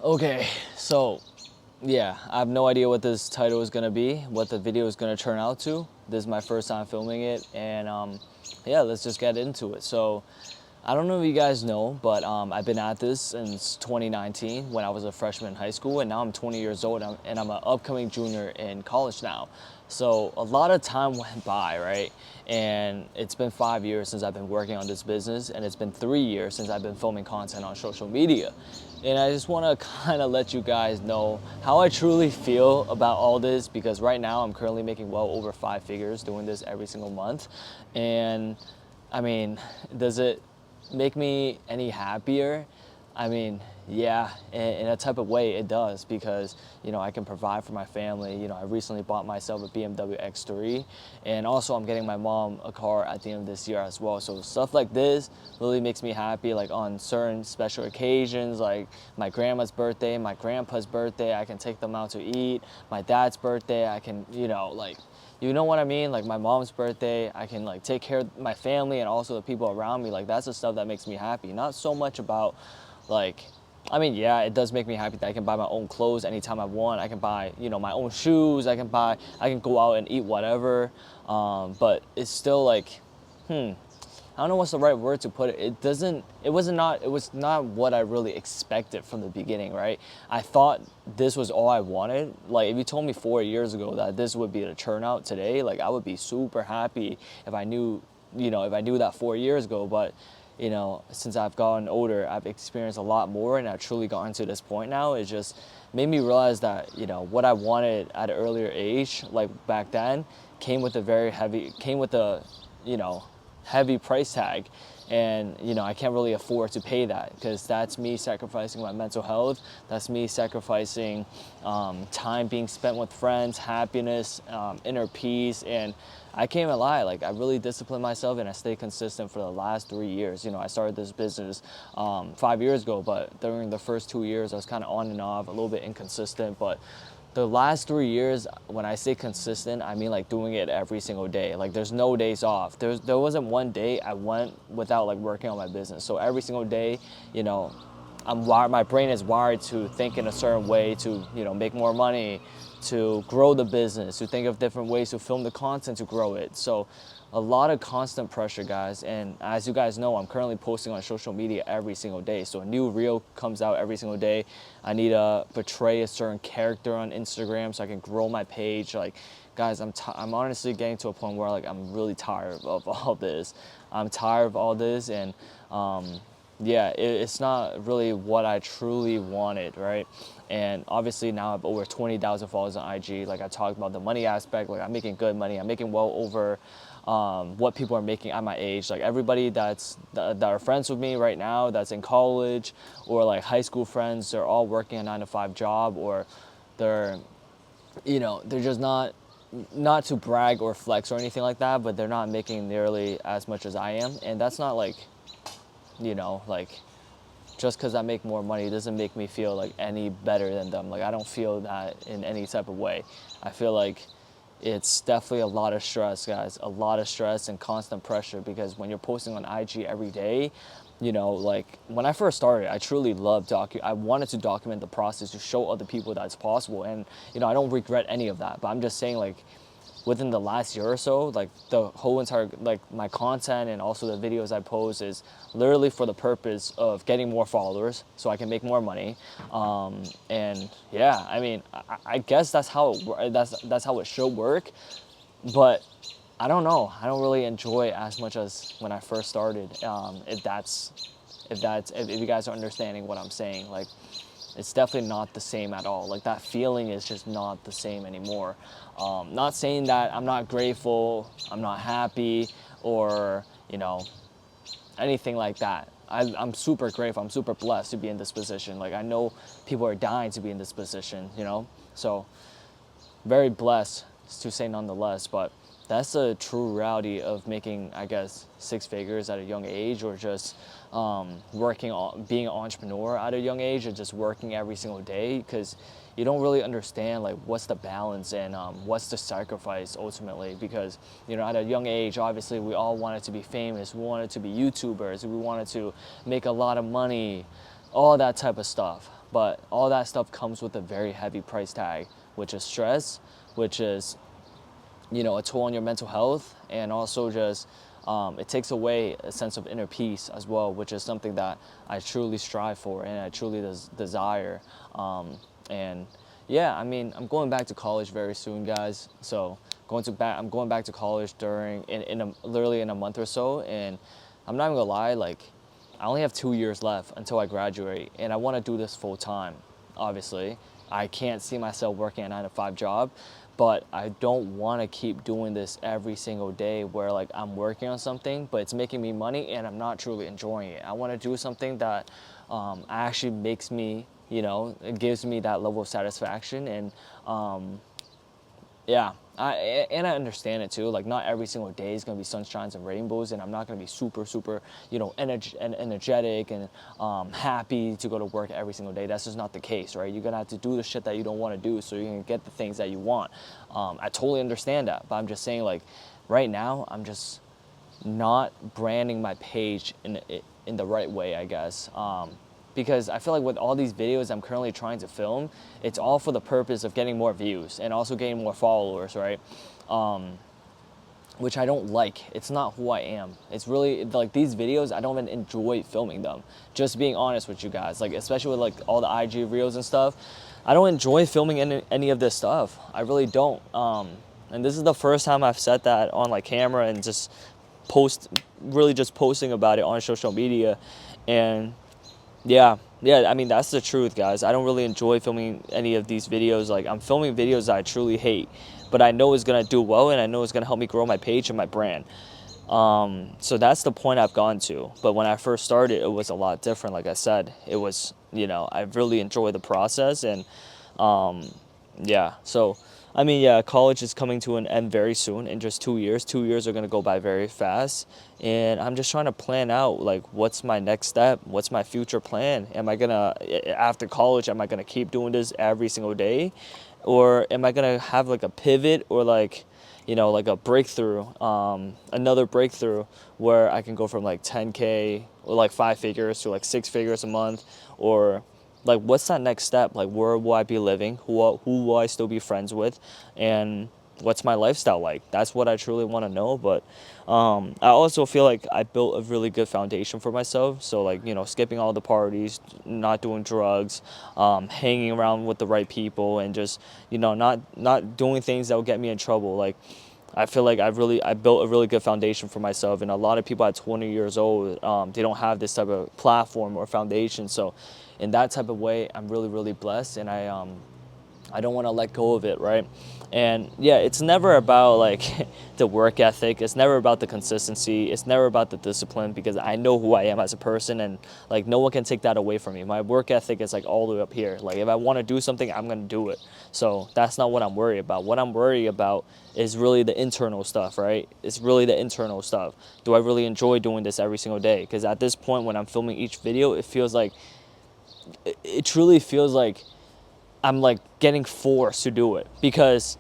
Okay, so yeah, I have no idea what this title is gonna be, what the video is gonna turn out to. This is my first time filming it, and yeah, let's just get into it. So, I don't know if you guys know, but I've been at this since 2019 when I was a freshman in high school, and now I'm 20 years old, and I'm an upcoming junior in college now. So a lot of time went by, right? And it's been 5 years since I've been working on this business, and it's been 3 years since I've been filming content on social media. And I just want to kind of let you guys know how I truly feel about all this, because right now I'm currently making well over 5 figures doing this every single month. And I mean, does it make me any happier? I mean, yeah, in a type of way it does, because, I can provide for my family. I recently bought myself a BMW X3, and also I'm getting my mom a car at the end of this year as well. So stuff like this really makes me happy, like on certain special occasions, like my grandma's birthday, my grandpa's birthday, I can take them out to eat. My dad's birthday, I can, you know what I mean? Like my mom's birthday, I can like take care of my family and also the people around me. Like that's the stuff that makes me happy. Not so much about I mean, yeah, it does make me happy that I can buy my own clothes anytime I want. I can buy, my own shoes. I can go out and eat whatever. But it's still like, I don't know what's the right word to put it. It was not what I really expected from the beginning, right? I thought this was all I wanted. Like if you told me 4 years ago that this would be the turnout today, like I would be super happy if I knew, if I knew that 4 years ago. But since I've gotten older, I've experienced a lot more, and I've truly gotten to this point now. It just made me realize that, what I wanted at an earlier age, like back then, came with a heavy price tag. And I can't really afford to pay that, because that's me sacrificing my mental health. That's me sacrificing time being spent with friends, happiness, inner peace. And I can't even lie, like I really disciplined myself and I stayed consistent for the last 3 years. I started this business 5 years ago, but during the first 2 years I was kind of on and off, a little bit inconsistent. But the last 3 years, when I say consistent, I mean like doing it every single day. Like there's no days off. There wasn't one day I went without like working on my business. So every single day, my brain is wired to think in a certain way to, make more money, to grow the business, to think of different ways to film the content to grow it. So a lot of constant pressure, guys. And as you guys know, I'm currently posting on social media every single day. So a new reel comes out every single day. I need to portray a certain character on Instagram so I can grow my page. Like, guys, I'm honestly getting to a point where like I'm really tired of all this. I'm tired of all this, and yeah, it's not really what I truly wanted, right? And obviously now I have over 20,000 followers on IG. Like I talked about the money aspect, like I'm making good money. I'm making well over what people are making at my age. Like everybody that are friends with me right now, that's in college, or like high school friends, they're all working a 9-to-5 job, or they're, they're just not to brag or flex or anything like that, but they're not making nearly as much as I am. And that's not like, like just because I make more money doesn't make me feel like any better than them. Like I don't feel that in any type of way. I feel like it's definitely a lot of stress, guys, a lot of stress and constant pressure, because when you're posting on IG every day, like when I first started, I truly loved I wanted to document the process to show other people that it's possible. And, I don't regret any of that, but I'm just saying, like, within the last year or so, like the whole entire, like my content and also the videos I post is literally for the purpose of getting more followers so I can make more money. And yeah, I mean, I guess that's how that's how it should work. But I don't know. I don't really enjoy it as much as when I first started. If you guys are understanding what I'm saying, like it's definitely not the same at all. Like that feeling is just not the same anymore. Not saying that I'm not grateful, I'm not happy, or anything like that. I'm super grateful. I'm super blessed to be in this position. Like I know people are dying to be in this position. So very blessed to say nonetheless. But that's the true reality of making, I guess, 6 figures at a young age, or just being an entrepreneur at a young age, or just working every single day, because you don't really understand like what's the balance and what's the sacrifice ultimately. Because at a young age, obviously we all wanted to be famous, we wanted to be YouTubers, we wanted to make a lot of money, all that type of stuff. but all that stuff comes with a very heavy price tag, which is stress, which is, you know, a toll on your mental health, and also just it takes away a sense of inner peace as well, which is something that I truly strive for and I truly desire. And yeah, I mean, I'm going back to college very soon, guys. So I'm going back to college literally in a month or so, and I'm not even gonna lie, like I only have 2 years left until I graduate, and I want to do this full time. Obviously, I can't see myself working a 9-to-5 job, but I don't want to keep doing this every single day where like I'm working on something, but it's making me money and I'm not truly enjoying it. I want to do something that actually makes me, you know, it gives me that level of satisfaction. And yeah, I understand it too. Like not every single day is gonna be sunshines and rainbows, and I'm not gonna be super, you know, energetic and happy to go to work every single day. That's just not the case, right? You're gonna have to do the shit that you don't want to do, so you're gonna get the things that you want. I totally understand that, but I'm just saying, like, right now, I'm just not branding my page in the right way, I guess. Because I feel like with all these videos I'm currently trying to film, it's all for the purpose of getting more views and also getting more followers, right? Which I don't like. It's not who I am. It's really like these videos, I don't even enjoy filming them. Just being honest with you guys, like especially with like all the IG reels and stuff, I don't enjoy filming any of this stuff. I really don't. And this is the first time I've said that on like camera and just just posting about it on social media. And yeah, I mean, that's the truth, guys. I don't really enjoy filming any of these videos. Like, I'm filming videos that I truly hate, but I know it's going to do well, and I know it's going to help me grow my page and my brand. So that's the point I've gone to. But when I first started, it was a lot different. Like I said, it was, you know, I really enjoy the process. And yeah, so I mean, yeah, college is coming to an end very soon in just 2 years. 2 years are going to go by very fast. And I'm just trying to plan out, like, what's my next step? What's my future plan? Am I going to, after college, am I going to keep doing this every single day? Or am I going to have, like, a pivot or, like, you know, like a breakthrough, another breakthrough where I can go from, like, 10K or, like, 5 figures to, like, 6 figures a month, or like what's that next step? Like where will I be living? Who will I still be friends with? And what's my lifestyle like? That's what I truly want to know. But I also feel like I built a really good foundation for myself. So like, you know, skipping all the parties, not doing drugs, hanging around with the right people, and just, you know, not doing things that will get me in trouble. Like, I feel like I built a really good foundation for myself, and a lot of people at 20 years old, they don't have this type of platform or foundation. So in that type of way, I'm really blessed, and I don't want to let go of it, right? And yeah, it's never about like the work ethic. It's never about the consistency. It's never about the discipline, because I know who I am as a person, and like no one can take that away from me. My work ethic is like all the way up here. Like if I want to do something, I'm going to do it. So that's not what I'm worried about. What I'm worried about is really the internal stuff, right? It's really the internal stuff. Do I really enjoy doing this every single day? Because at this point when I'm filming each video, it truly feels like I'm like getting forced to do it, because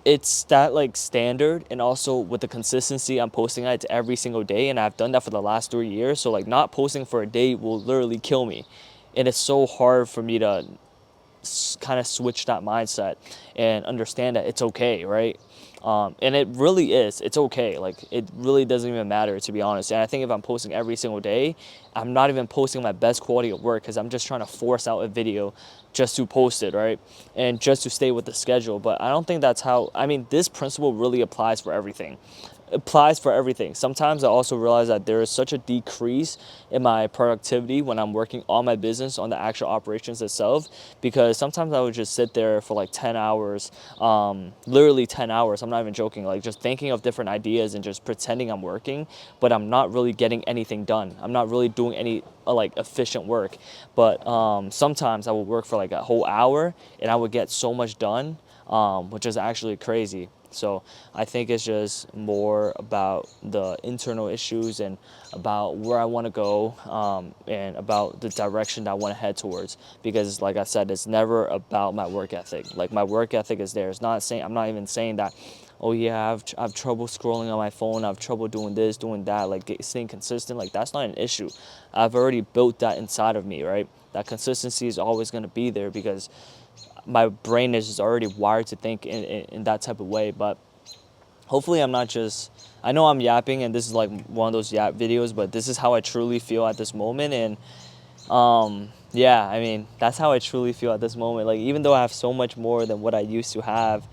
it's that like standard, and also with the consistency I'm posting it every single day, and I've done that for the last 3 years. So like not posting for a day will literally kill me, and it's so hard for me to kind of switch that mindset and understand that it's okay, right? And it really is. It's okay. Like it really doesn't even matter, to be honest. And I think if I'm posting every single day, I'm not even posting my best quality of work, because I'm just trying to force out a video just to post it, right? And just to stay with the schedule. But I don't think that's how. I mean, this principle really applies for everything. Applies for everything. Sometimes I also realize that there is such a decrease in my productivity when I'm working on my business, on the actual operations itself, because sometimes I would just sit there for like 10 hours, literally 10 hours. I'm not even joking, like just thinking of different ideas and just pretending I'm working, but I'm not really getting anything done. I'm not really doing any like efficient work. But sometimes I would work for like a whole hour and I would get so much done, which is actually crazy. So I think it's just more about the internal issues and about where I want to go, and about the direction that I want to head towards. Because like I said, it's never about my work ethic. Like my work ethic is there. It's not saying, I'm not even saying that, oh yeah, I have trouble scrolling on my phone. I have trouble doing this, doing that, like staying consistent. Like that's not an issue. I've already built that inside of me, right? that consistency is always going to be there because my brain is just already wired to think in that type of way. But hopefully I'm not just, I know I'm yapping and this is like one of those yap videos, but this is how I truly feel at this moment. And yeah, I mean, that's how I truly feel at this moment. Like, even though I have so much more than what I used to have,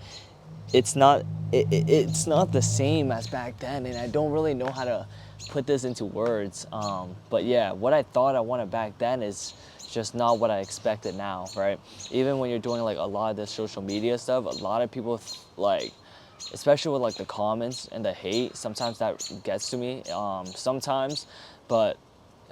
it's not it's not the same as back then, and I don't really know how to put this into words. But yeah, what I thought I wanted back then is just not what I expected now, right? Even when you're doing like a lot of this social media stuff, a lot of people like, especially with like the comments and the hate, sometimes that gets to me sometimes, but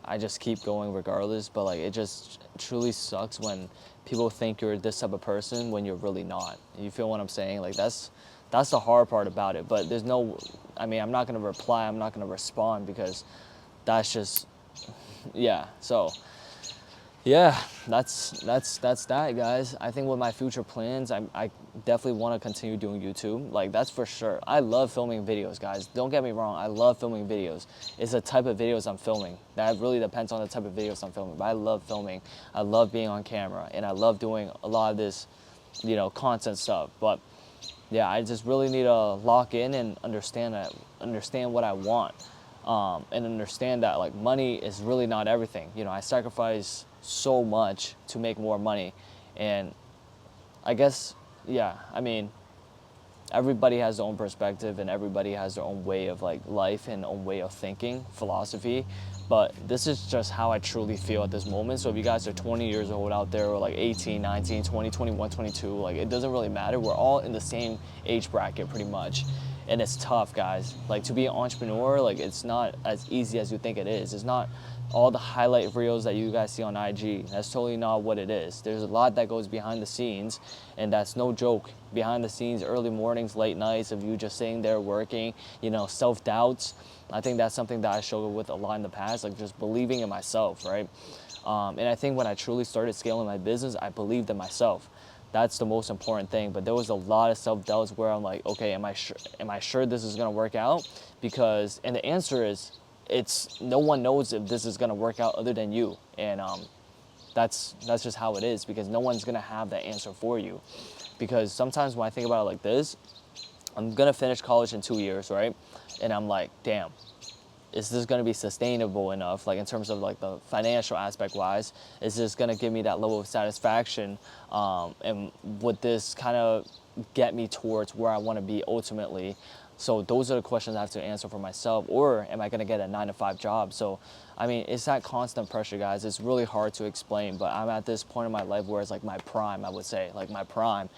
I just keep going regardless. But like, it just truly sucks when people think you're this type of person when you're really not. You feel what I'm saying? Like, that's the hard part about it. But there's no, I mean, I'm not gonna reply, I'm not gonna respond because that's just, yeah. So yeah, that's that, guys. I think with my future plans, I definitely want to continue doing YouTube. Like, that's for sure. I love filming videos, guys. Don't get me wrong. I love filming videos. It's the type of videos I'm filming. That really depends on the type of videos I'm filming. But I love filming. I love being on camera, and I love doing a lot of this, content stuff. But yeah, I just really need to lock in and understand what I want, and understand that like money is really not everything. I sacrifice so much to make more money, and I guess, yeah, I mean, everybody has their own perspective and everybody has their own way of like life and own way of thinking, philosophy. But this is just how I truly feel at this moment. So if you guys are 20 years old out there, or like 18, 19, 20, 21, 22, like, it doesn't really matter. We're all in the same age bracket pretty much. And it's tough, guys. Like, to be an entrepreneur, like, it's not as easy as you think it is. It's not all the highlight reels that you guys see on IG. That's totally not what it is. There's a lot that goes behind the scenes, and that's no joke. Behind the scenes, early mornings, late nights of you just sitting there working, self-doubts. I think that's something that I struggled with a lot in the past, like just believing in myself, right? And I think when I truly started scaling my business, I believed in myself. That's the most important thing. But there was a lot of self-doubts where I'm like, okay, am I sure this is gonna work out? And the answer is, it's no one knows if this is gonna work out other than you. And that's just how it is, because no one's gonna have that answer for you. Because sometimes when I think about it like this, I'm gonna finish college in 2 years, right? And I'm like, damn, is this gonna be sustainable enough? Like, in terms of like the financial aspect wise, is this gonna give me that level of satisfaction? And would this kind of get me towards where I wanna be ultimately? So those are the questions I have to answer for myself. Or am I gonna get a 9-to-5 job? So, I mean, it's that constant pressure, guys. It's really hard to explain, but I'm at this point in my life where it's like my prime, I would say, like my prime,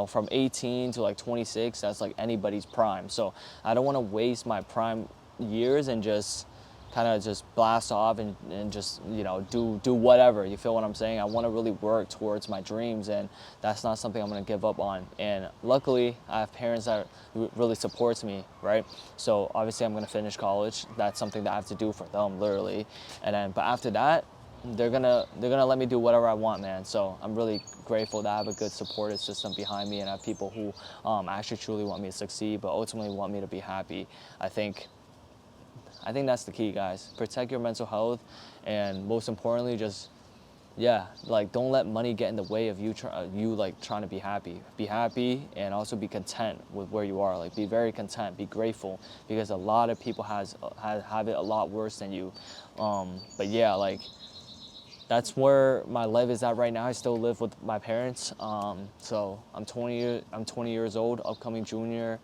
from 18 to like 26, that's like anybody's prime. So I don't wanna waste my prime years and just kind of just blast off and just do whatever. You feel what I'm saying? I want to really work towards my dreams, and that's not something I'm going to give up on. And luckily I have parents that really supports me, right? So obviously I'm going to finish college. That's something that I have to do for them, literally. And then, but after that, they're gonna let me do whatever I want, man. So I'm really grateful that I have a good supportive system behind me, and I have people who actually truly want me to succeed, but ultimately want me to be happy. I think that's the key, guys. Protect your mental health, and most importantly, just, yeah, like, don't let money get in the way of you trying to be happy. Be happy, and also be content with where you are. Like, be very content, be grateful, because a lot of people have it a lot worse than you. But yeah, like, that's where my life is at right now. I still live with my parents. So I'm 20 years old, upcoming junior.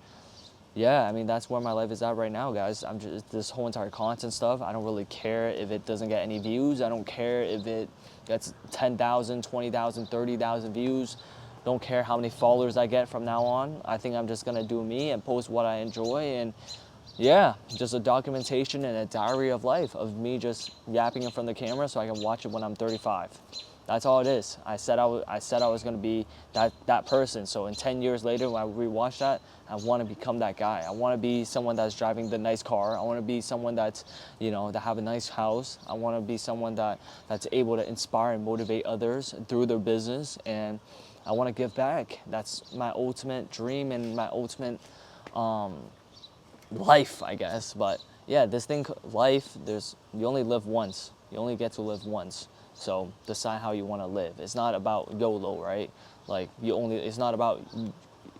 Yeah, I mean, that's where my life is at right now, guys. I'm just, this whole entire content stuff, I don't really care if it doesn't get any views. I don't care if it gets 10,000, 20,000, 30,000 views. Don't care how many followers I get from now on. I think I'm just gonna do me and post what I enjoy, and yeah, just a documentation and a diary of life of me just yapping in front of the camera so I can watch it when I'm 35. That's all it is. I said I was gonna be that person. So in 10 years later, when I rewatch that, I want to become that guy. I want to be someone that's driving the nice car. I want to be someone that's, that have a nice house. I want to be someone that's able to inspire and motivate others through their business, and I want to give back. That's my ultimate dream and my ultimate life, I guess. But yeah, this thing, life, you only live once. You only get to live once. So decide how you want to live. It's not about YOLO, right? Like it's not about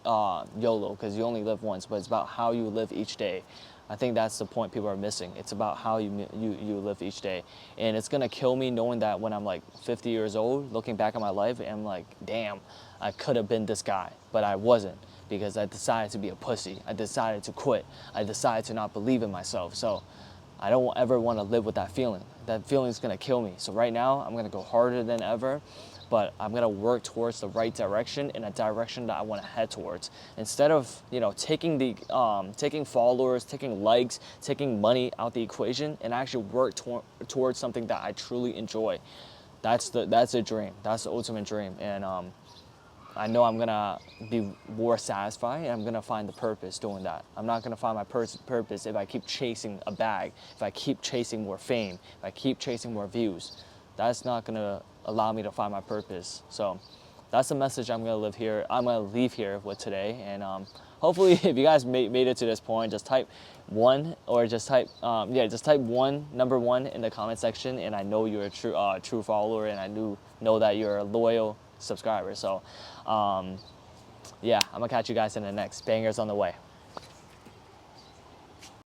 YOLO, because you only live once, but it's about how you live each day. I think that's the point people are missing. It's about how you live each day. And it's gonna kill me knowing that when I'm like 50 years old, looking back at my life, and I'm like, damn, I could have been this guy, but I wasn't, because I decided to be a pussy. I decided to quit. I decided to not believe in myself. So I don't ever want to live with that feeling. That feeling is gonna kill me. So right now, I'm gonna go harder than ever, but I'm gonna work towards the right direction, in a direction that I want to head towards. Instead of taking followers, taking likes, taking money out the equation, and actually work towards something that I truly enjoy. That's a dream. That's the ultimate dream, and I know I'm gonna be more satisfied, and I'm gonna find the purpose doing that. I'm not gonna find my purpose if I keep chasing a bag, if I keep chasing more fame, if I keep chasing more views. That's not gonna allow me to find my purpose. So that's the message I'm gonna leave here with today. And hopefully, if you guys made it to this point, just type one, or just type number one in the comment section, and I know you're a true follower, and I know that you're a loyal subscriber. So yeah, I'm gonna catch you guys in the next. Bangers on the way.